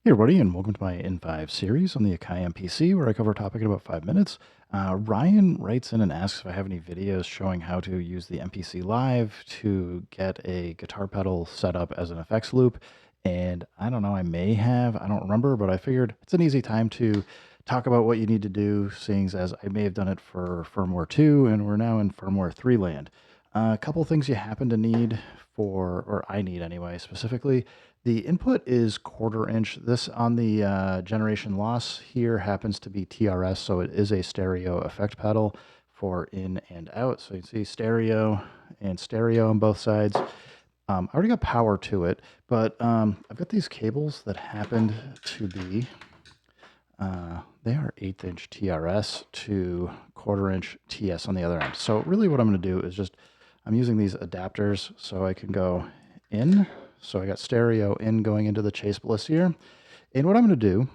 Hey everybody, and welcome to my N5 series on the Akai MPC, where I cover a topic in about 5 minutes. Ryan writes in and asks if I have any videos showing how to use the MPC Live to get a guitar pedal set up as an effects loop. And I don't know, I may have, I don't remember, but I figured it's an easy time to talk about what you need to do, seeing as I may have done it for firmware 2, and we're now in firmware 3 land. A couple things you happen to need for, or I need anyway, specifically. The input is 1/4 inch. This on the generation loss here happens to be TRS, so it is a stereo effect pedal for in and out. So you can see stereo and stereo on both sides. I already got power to it, but I've got these cables that happened to be, they are 1/8 inch TRS to 1/4 inch TS on the other end. So really what I'm going to do is just, I'm using these adapters so I can go in. So I got stereo in going into the Chase Bliss here. And what I'm going to do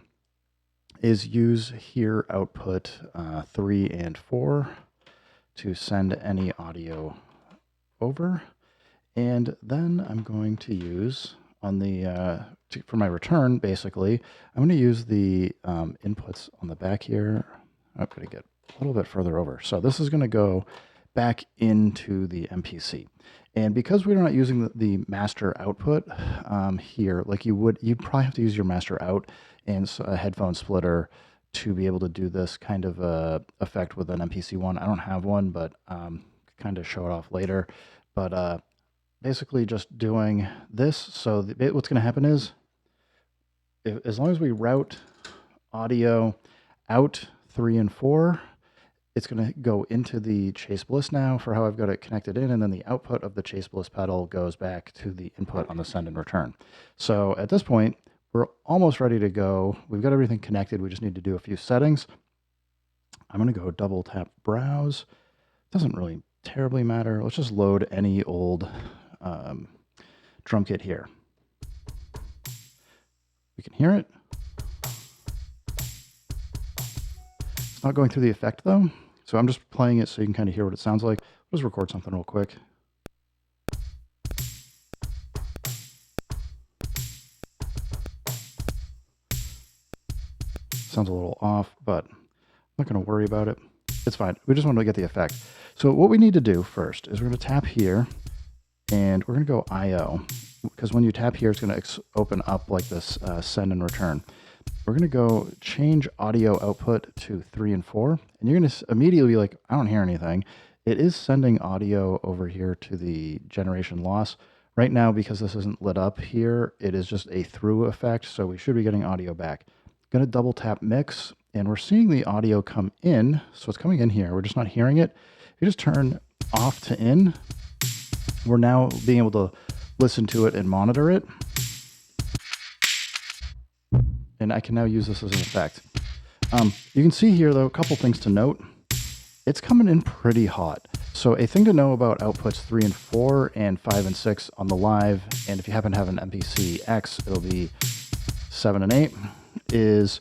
is use here output 3 and 4 to send any audio over. And then I'm going to use on the, for my return, basically, I'm going to use the inputs on the back here. I'm going to get a little bit further over. So this is going to go back into the MPC. And because we're not using the master output here, like you'd probably have to use your master out and a headphone splitter to be able to do this kind of effect with an MPC one. I don't have one, but kind of show it off later. But basically just doing this. So what's going to happen is, as long as we route audio out 3 and 4, it's going to go into the Chase Bliss now for how I've got it connected in, and then the output of the Chase Bliss pedal goes back to the input on the send and return. So at this point, we're almost ready to go. We've got everything connected. We just need to do a few settings. I'm going to go double tap browse. Doesn't really terribly matter. Let's just load any old drum kit here. We can hear it. It's not going through the effect though. So I'm just playing it so you can kind of hear what it sounds like. I'll just record something real quick. Sounds a little off, but I'm not going to worry about it. It's fine. We just want to get the effect. So what we need to do first is we're going to tap here, and we're going to go I/O, because when you tap here, it's going to open up like this send and return. We're going to go change audio output to 3 and 4, and you're going to immediately be like, I don't hear anything. It is sending audio over here to the generation loss. Right now, because this isn't lit up here, it is just a through effect, so we should be getting audio back. Going to double tap mix, and we're seeing the audio come in, so it's coming in here. We're just not hearing it. If you just turn off to in, we're now being able to listen to it and monitor it. And I can now use this as an effect. You can see here, though, a couple things to note. It's coming in pretty hot. So a thing to know about outputs 3 and 4 and 5 and 6 on the live, and if you happen to have an MPC X, it'll be 7 and 8, is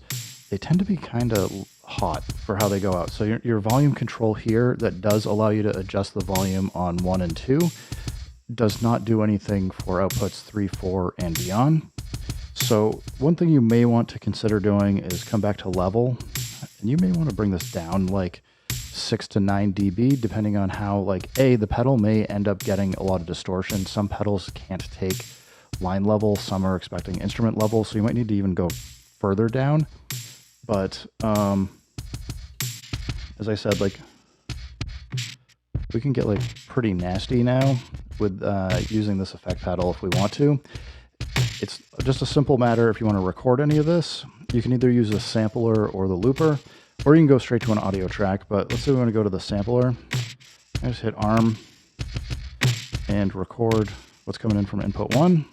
they tend to be kind of hot for how they go out. So your volume control here that does allow you to adjust the volume on 1 and 2 does not do anything for outputs 3, 4, and beyond. So one thing you may want to consider doing is come back to level, and you may want to bring this down like 6 to 9 dB, depending on how, like, the pedal may end up getting a lot of distortion. Some pedals can't take line level, some are expecting instrument level, so you might need to even go further down. But as I said, like, we can get like pretty nasty now with using this effect pedal if we want to. It's just a simple matter. If you want to record any of this, you can either use a sampler or the looper, or you can go straight to an audio track. But let's say we want to go to the sampler. I just hit arm and record what's coming in from input 1.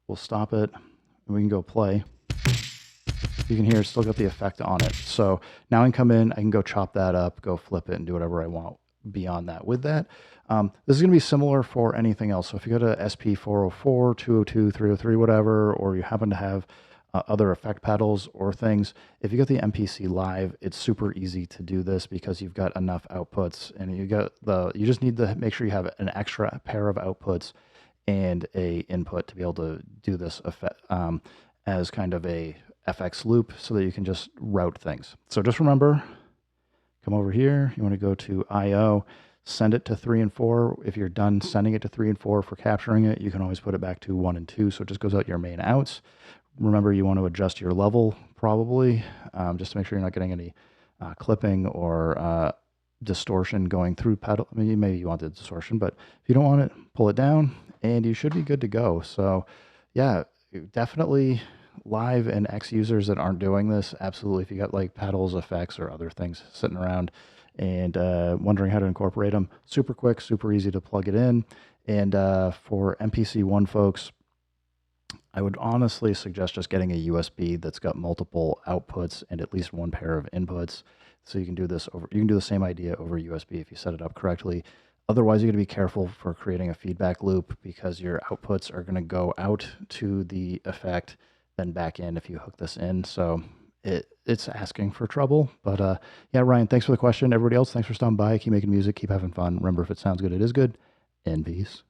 We'll stop it, and we can go play. You can hear it's still got the effect on it. So now I can come in, I can go chop that up, go flip it, and do whatever I want beyond that with that. This is going to be similar for anything else. So if you go to SP404, 202, 303, whatever, or you happen to have other effect pedals or things, if you got the MPC Live, it's super easy to do this because you've got enough outputs, and you just need to make sure you have an extra pair of outputs and a input to be able to do this effect. as kind of a FX loop so that you can just route things. So just remember, come over here. You want to go to IO, send it to 3 and 4. If you're done sending it to 3 and 4 for capturing it, you can always put it back to 1 and 2. So it just goes out your main outs. Remember, you want to adjust your level probably, just to make sure you're not getting any clipping or distortion going through pedal. I mean, maybe you want the distortion, but if you don't want it, pull it down and you should be good to go. So yeah, definitely live and X users that aren't doing this, absolutely. If you got like pedals, effects, or other things sitting around and wondering how to incorporate them, super quick, super easy to plug it in. And for MPC One folks, I would honestly suggest just getting a USB that's got multiple outputs and at least one pair of inputs. So you can do this over, you can do the same idea over USB if you set it up correctly. Otherwise, you got to be careful for creating a feedback loop because your outputs are going to go out to the effect, then back in if you hook this in. So it's asking for trouble. But yeah, Ryan, thanks for the question. Everybody else, thanks for stopping by. Keep making music, keep having fun. Remember, if it sounds good, it is good. In peace.